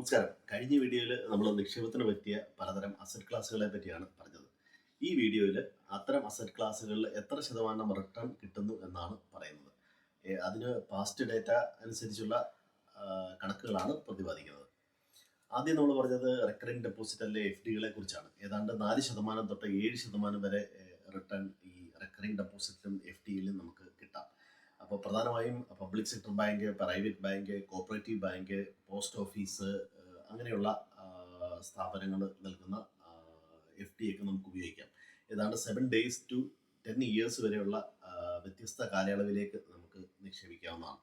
നമസ്കാരം. കഴിഞ്ഞ വീഡിയോയിൽ നമ്മൾ നിക്ഷേപത്തിന് പറ്റിയ പലതരം അസറ്റ് ക്ലാസ്സുകളെ പറ്റിയാണ് പറഞ്ഞത്. ഈ വീഡിയോയിൽ അത്തരം അസറ്റ് ക്ലാസ്സുകളിൽ എത്ര ശതമാനം റിട്ടേൺ കിട്ടുന്നു എന്നാണ് പറയുന്നത്. അതിന് പാസ്റ്റ് ഡേറ്റ അനുസരിച്ചുള്ള കണക്കുകളാണ് പ്രതിപാദിക്കുന്നത്. ആദ്യം നമ്മൾ പറഞ്ഞത് റെക്കറിംഗ് ഡെപ്പോസിറ്റ് അല്ലെ FDകളെ കുറിച്ചാണ്. ഏതാണ്ട് 4% തൊട്ട് 7% വരെ റിട്ടേൺ ഈ റെക്കറിംഗ് ഡെപ്പോസിറ്റിലും FDയിലും നമുക്ക് കിട്ടാം. അപ്പോൾ പ്രധാനമായും public sector bank, private bank, cooperative bank, post office അങ്ങനെയുള്ള സ്ഥാപനങ്ങൾ നൽകുന്ന FD ഒക്കെ നമുക്ക് ഉപയോഗിക്കാം. ഏതാണ്ട് 7 days to 10 years വരെയുള്ള വ്യത്യസ്ത കാലയളവിലേക്ക് നമുക്ക് നിക്ഷേപിക്കാവുന്നതാണ്.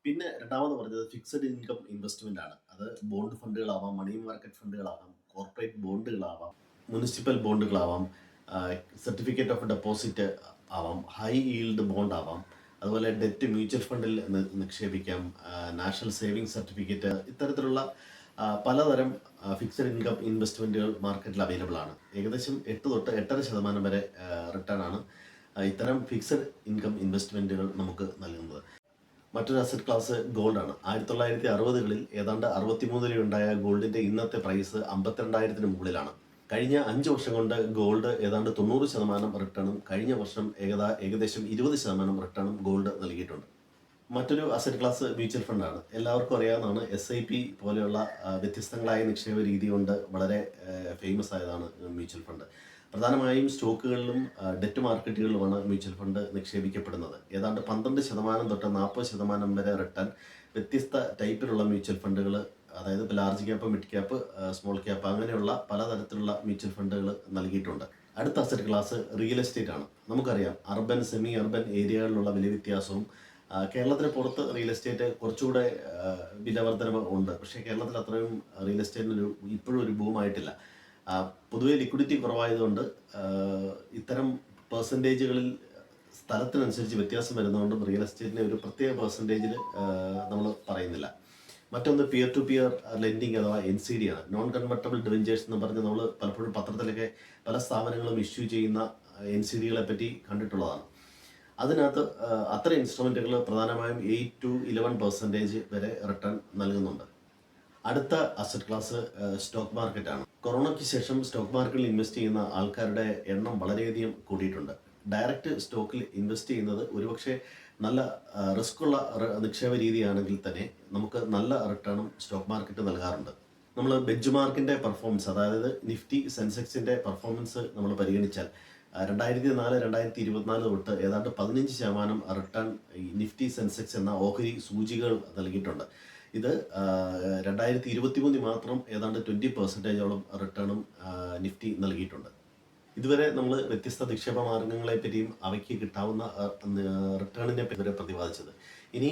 പിന്നെ രണ്ടാമത് പറഞ്ഞത് ഫിക്സഡ് ഇൻകം ഇൻവെസ്റ്റ്മെൻ്റ് ആണ്. അത് ബോണ്ട് ഫണ്ടുകളാവാം, മണി മാർക്കറ്റ് ഫണ്ടുകളാവാം, കോർപ്പറേറ്റ് ബോണ്ടുകളാവാം, മുനിസിപ്പൽ ബോണ്ടുകളാവാം, സർട്ടിഫിക്കറ്റ് ഓഫ് ഡെപ്പോസിറ്റ് ആവാം, ഹൈ ഈൽഡ് ബോണ്ട് ആവാം, അതുപോലെ ഡെറ്റ് മ്യൂച്വൽ ഫണ്ടിൽ നിക്ഷേപിക്കാം, നാഷണൽ സേവിങ്സ് സർട്ടിഫിക്കറ്റ്, ഇത്തരത്തിലുള്ള പലതരം ഫിക്സഡ് ഇൻകം ഇൻവെസ്റ്റ്മെൻറ്റുകൾ മാർക്കറ്റിൽ അവൈലബിൾ ആണ്. ഏകദേശം 8 തൊട്ട് 8.5% വരെ റിട്ടേൺ ആണ് ഇത്തരം ഫിക്സഡ് ഇൻകം ഇൻവെസ്റ്റ്മെൻറ്റുകൾ നമുക്ക് നൽകുന്നത്. മറ്റൊരു അസറ്റ് ക്ലാസ് ഗോൾഡാണ്. 1960കളിൽ ഏതാണ്ട് 63 രൂപയുണ്ടായ ഗോൾഡിൻ്റെ ഇന്നത്തെ പ്രൈസ് 52,000-ന് മുകളിലാണ്. കഴിഞ്ഞ 5 വർഷം കൊണ്ട് ഗോൾഡ് ഏതാണ്ട് 90% റിട്ടേണും കഴിഞ്ഞ വർഷം ഏകദേശം 20% റിട്ടേണും ഗോൾഡ് നൽകിയിട്ടുണ്ട്. മറ്റൊരു അസറ്റ് ക്ലാസ് മ്യൂച്വൽ ഫണ്ടാണ്. എല്ലാവർക്കും അറിയാവുന്നതാണ്. SIP പോലെയുള്ള വ്യത്യസ്തങ്ങളായ നിക്ഷേപ രീതി കൊണ്ട് വളരെ ഫേമസ് ആയതാണ് മ്യൂച്വൽ ഫണ്ട്. പ്രധാനമായും സ്റ്റോക്കുകളിലും ഡെറ്റ് മാർക്കറ്റുകളിലുമാണ് മ്യൂച്വൽ ഫണ്ട് നിക്ഷേപിക്കപ്പെടുന്നത്. ഏതാണ്ട് 12% തൊട്ട് 40% വരെ റിട്ടേൺ വ്യത്യസ്ത ടൈപ്പിലുള്ള മ്യൂച്വൽ ഫണ്ടുകൾ, അതായത് ഇപ്പോൾ large cap, mid cap, small cap അങ്ങനെയുള്ള പലതരത്തിലുള്ള മ്യൂച്വൽ ഫണ്ടുകൾ നൽകിയിട്ടുണ്ട്. അടുത്ത അസറ്റ് ക്ലാസ് റിയൽ എസ്റ്റേറ്റ് ആണ്. നമുക്കറിയാം അർബൻ, സെമി അർബൻ ഏരിയകളിലുള്ള വില വ്യത്യാസവും കേരളത്തിന് പുറത്ത് റിയൽ എസ്റ്റേറ്റ് കുറച്ചുകൂടെ വിലവർദ്ധനവ് ഉണ്ട്. പക്ഷേ കേരളത്തിൽ അത്രയും റിയൽ എസ്റ്റേറ്റിനൊരു ഇപ്പോഴും ഒരു ബൂമായിട്ടില്ല. പൊതുവെ ലിക്വിഡിറ്റി കുറവായതുകൊണ്ട് ഇത്തരം പെർസെൻറ്റേജുകളിൽ സ്ഥലത്തിനനുസരിച്ച് വ്യത്യാസം വരുന്നതുകൊണ്ടും റിയൽ എസ്റ്റേറ്റിനെ ഒരു പ്രത്യേക പെർസെൻറ്റേജിൽ നമ്മൾ പറയുന്നില്ല. മറ്റൊന്ന് പിയർ ടു പിയർ ലെൻഡിങ് അഥവാ NCD ആണ്. നോൺ കൺവെർട്ടബിൾ ഡിബഞ്ചേഴ്സ് എന്ന് പറഞ്ഞ് നമ്മൾ പലപ്പോഴും പത്രത്തിലൊക്കെ പല സ്ഥാപനങ്ങളും ഇഷ്യൂ ചെയ്യുന്ന NCDകളെ പറ്റി കണ്ടിട്ടുള്ളതാണ്. അതിനകത്ത് അത്തരം ഇൻസ്ട്രുമെൻറ്റുകൾ പ്രധാനമായും 8 to 11% വരെ റിട്ടേൺ നൽകുന്നുണ്ട്. അടുത്ത അസറ്റ് ക്ലാസ് സ്റ്റോക്ക് മാർക്കറ്റാണ്. കൊറോണയ്ക്ക് ശേഷം സ്റ്റോക്ക് മാർക്കറ്റിൽ ഇൻവെസ്റ്റ് ചെയ്യുന്ന ആൾക്കാരുടെ എണ്ണം വളരെയധികം കൂടിയിട്ടുണ്ട്. ഡയറക്റ്റ് സ്റ്റോക്കിൽ ഇൻവെസ്റ്റ് ചെയ്യുന്നത് ഒരുപക്ഷെ നല്ല റിസ്ക്കുള്ള നിക്ഷേപ രീതിയാണെങ്കിൽ തന്നെ നമുക്ക് നല്ല റിട്ടേണും സ്റ്റോക്ക് മാർക്കറ്റ് നൽകാറുണ്ട്. നമ്മൾ ബെഞ്ച് മാർക്കിൻ്റെ പെർഫോമൻസ്, അതായത് നിഫ്റ്റി സെൻസെക്സിൻ്റെ പെർഫോമൻസ് നമ്മൾ പരിഗണിച്ചാൽ 2004-2024 തൊട്ട് ഏതാണ്ട് 15% റിട്ടേൺ നിഫ്റ്റി സെൻസെക്സ് എന്ന ഓഹരി സൂചികൾ നൽകിയിട്ടുണ്ട്. ഇത് 2023 മാത്രം ഏതാണ്ട് 20%ഓളം റിട്ടേണും നിഫ്റ്റി നൽകിയിട്ടുണ്ട്. ഇതുവരെ നമ്മൾ വ്യത്യസ്ത നിക്ഷേപ മാർഗങ്ങളെ പറ്റിയും അവയ്ക്ക് കിട്ടാവുന്ന റിട്ടേണിനെ പറ്റി പ്രതിപാദിച്ചത്. ഇനി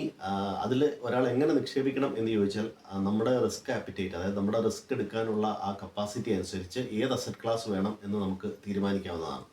അതിൽ ഒരാൾ എങ്ങനെ നിക്ഷേപിക്കണം എന്ന് ചോദിച്ചാൽ നമ്മുടെ റിസ്ക് ആപ്പിറ്റേറ്റ്, അതായത് നമ്മുടെ റിസ്ക് എടുക്കാനുള്ള ആ കപ്പാസിറ്റി അനുസരിച്ച് ഏത് അസറ്റ് ക്ലാസ് വേണം എന്ന് നമുക്ക് തീരുമാനിക്കാവുന്നതാണ്.